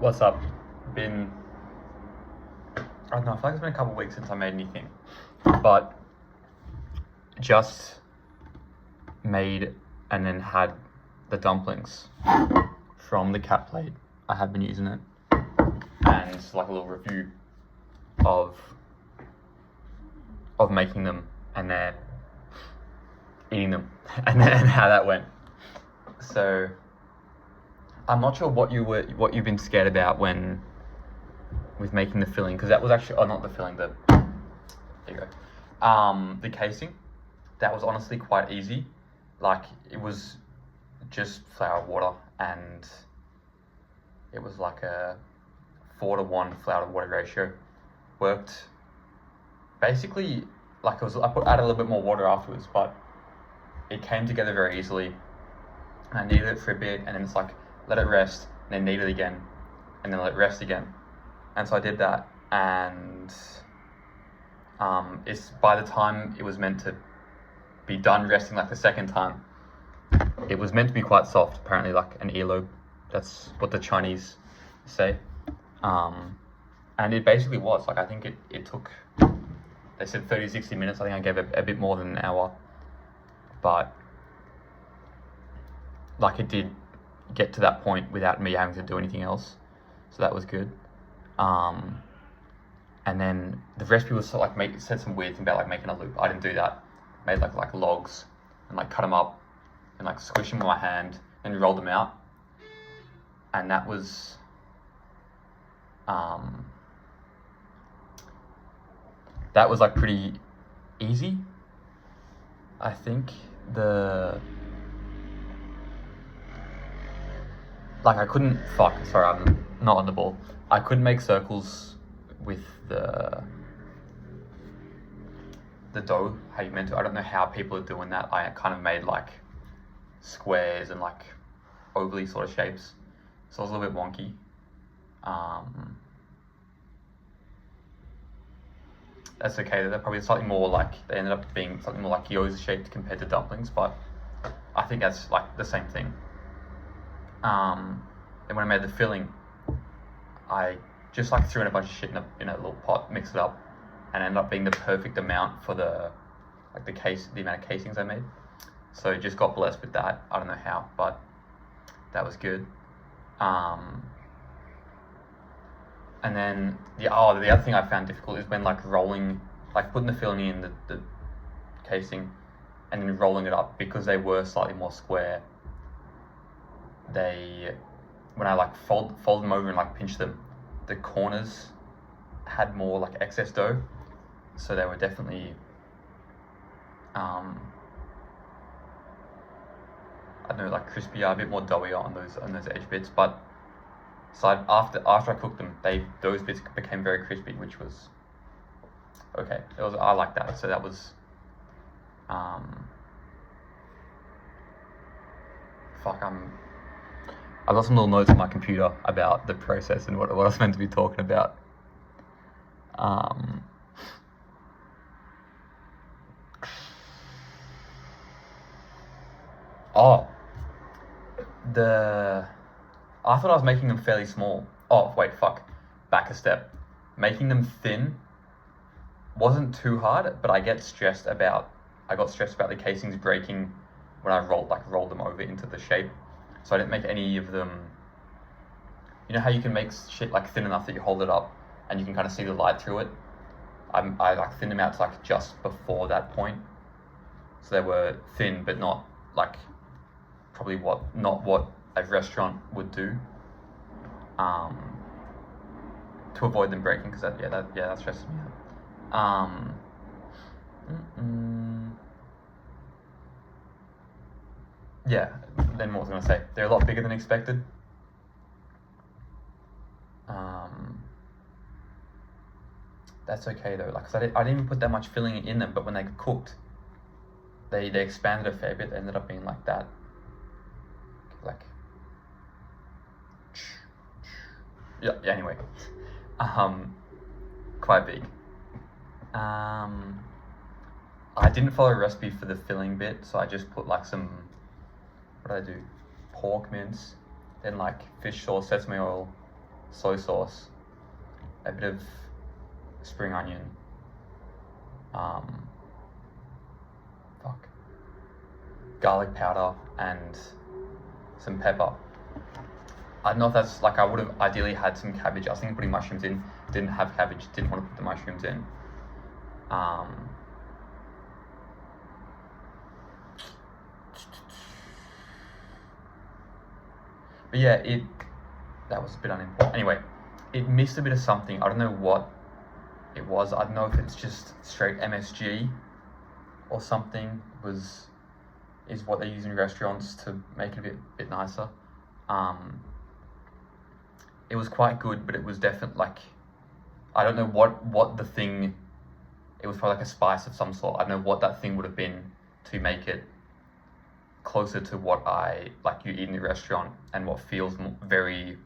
What's up? Been, I don't know, I feel like it's been a couple of weeks since I made anything, but just made and then had the dumplings from the cat plate. I have been using it, and it's like a little review of making them and then eating them and how that went. So I'm not sure what you've been scared about with making the filling, because that was actually not the filling, there you go. The casing, that was honestly quite easy. Like, it was just flour, water, and it was like a 4-to-1 flour to water ratio. Worked basically like it was. I added a little bit more water afterwards, but it came together very easily. And I kneaded it for a bit, and then it's like let it rest, and then knead it again, and then let it rest again. And so I did that, and it's by the time it was meant to be done resting, like the second time, it was meant to be quite soft, apparently, like an earlobe. That's what the Chinese say. And it basically was. Like, I think it took, they said 30-60 minutes. I think I gave it a bit more than an hour. But, like, it did get to that point without me having to do anything else. So that was good. And then the recipe was sort of like said some weird thing about like making a loop. I didn't do that. Made like logs and like cut them up and like squish them with my hand and rolled them out. And that was like pretty easy. I think I couldn't sorry, I'm not on the ball. I couldn't make circles with the dough, how you meant to. I don't know how people are doing that. I kind of made like squares and like ovally sort of shapes, so it was a little bit wonky. That's okay. They're probably slightly more like, they ended up being something more like gyoza shaped compared to dumplings, but I think that's like the same thing. Then when I made the filling, I just like threw in a bunch of shit in a little pot, mixed it up, and ended up being the perfect amount for the amount of casings I made. So just got blessed with that. I don't know how, but that was good. And then the other thing I found difficult is when like rolling, like putting the filling in the casing and then rolling it up, because they were slightly more square. When I like fold them over and like pinch them, the corners had more like excess dough, so they were definitely I don't know, like crispier, a bit more doughier on those edge bits. But so after I cooked them, those bits became very crispy, which was okay. I like that. So that was I've got some little notes on my computer about the process and what I was meant to be talking about. I thought I was making them fairly small. Oh, wait, back a step. Making them thin wasn't too hard, but I got stressed about the casings breaking when I rolled them over into the shape. So I didn't make any of them. You know how you can make shit like thin enough that you hold it up and you can kind of see the light through it? I like thinned them out to like just before that point. So they were thin, but not like not what a restaurant would do. To avoid them breaking, because that stresses me out. Yeah, then what was I going to say? They're a lot bigger than expected. That's okay though, like, 'cause I didn't even put that much filling in them, but when they cooked, they expanded a fair bit. They ended up being like that. Like, yeah, anyway. Quite big. I didn't follow a recipe for the filling bit, so I just put like some, what did I do? Pork mince, then like fish sauce, sesame oil, soy sauce, a bit of spring onion, garlic powder, and some pepper. I don't know if that's like, I would have ideally had some cabbage. I was thinking putting mushrooms in. Didn't have cabbage. Didn't want to put the mushrooms in. But yeah, that was a bit unimportant. Anyway, it missed a bit of something. I don't know what it was. I don't know if it's just straight MSG or something is what they use in restaurants to make it a bit nicer. It was quite good, but it was definitely like, I don't know what the thing, it was probably like a spice of some sort. I don't know what that thing would have been to make it closer to what you eat in the restaurant and what feels very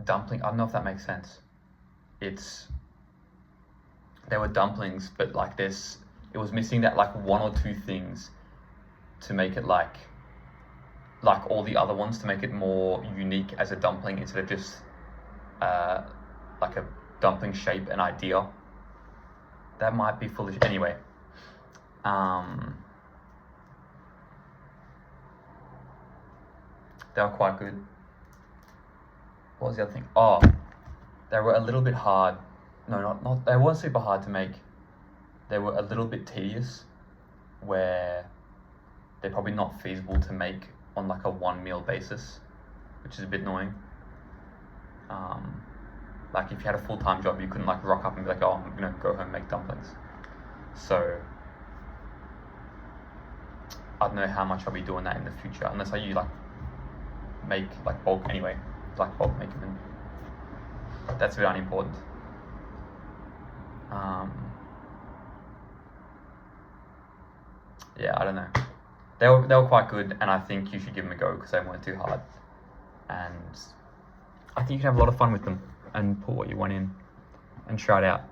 dumpling. I don't know if that makes sense. There were dumplings, but like it was missing that like one or two things to make it like all the other ones, to make it more unique as a dumpling instead of just like a dumpling shape and idea. That might be foolish. Anyway, they were quite good. What was the other thing? Oh, they were a little bit hard. No, not. They weren't super hard to make. They were a little bit tedious, where they're probably not feasible to make on like a one meal basis, which is a bit annoying. Like if you had a full-time job, you couldn't like rock up and be like, oh, I'm gonna go home and make dumplings. So I don't know how much I'll be doing that in the future, unless you like make like bulk anyway, like bulk make them. That's very unimportant. Yeah, I don't know. They were quite good, and I think you should give them a go because they weren't too hard. And I think you can have a lot of fun with them and put what you want in and try it out.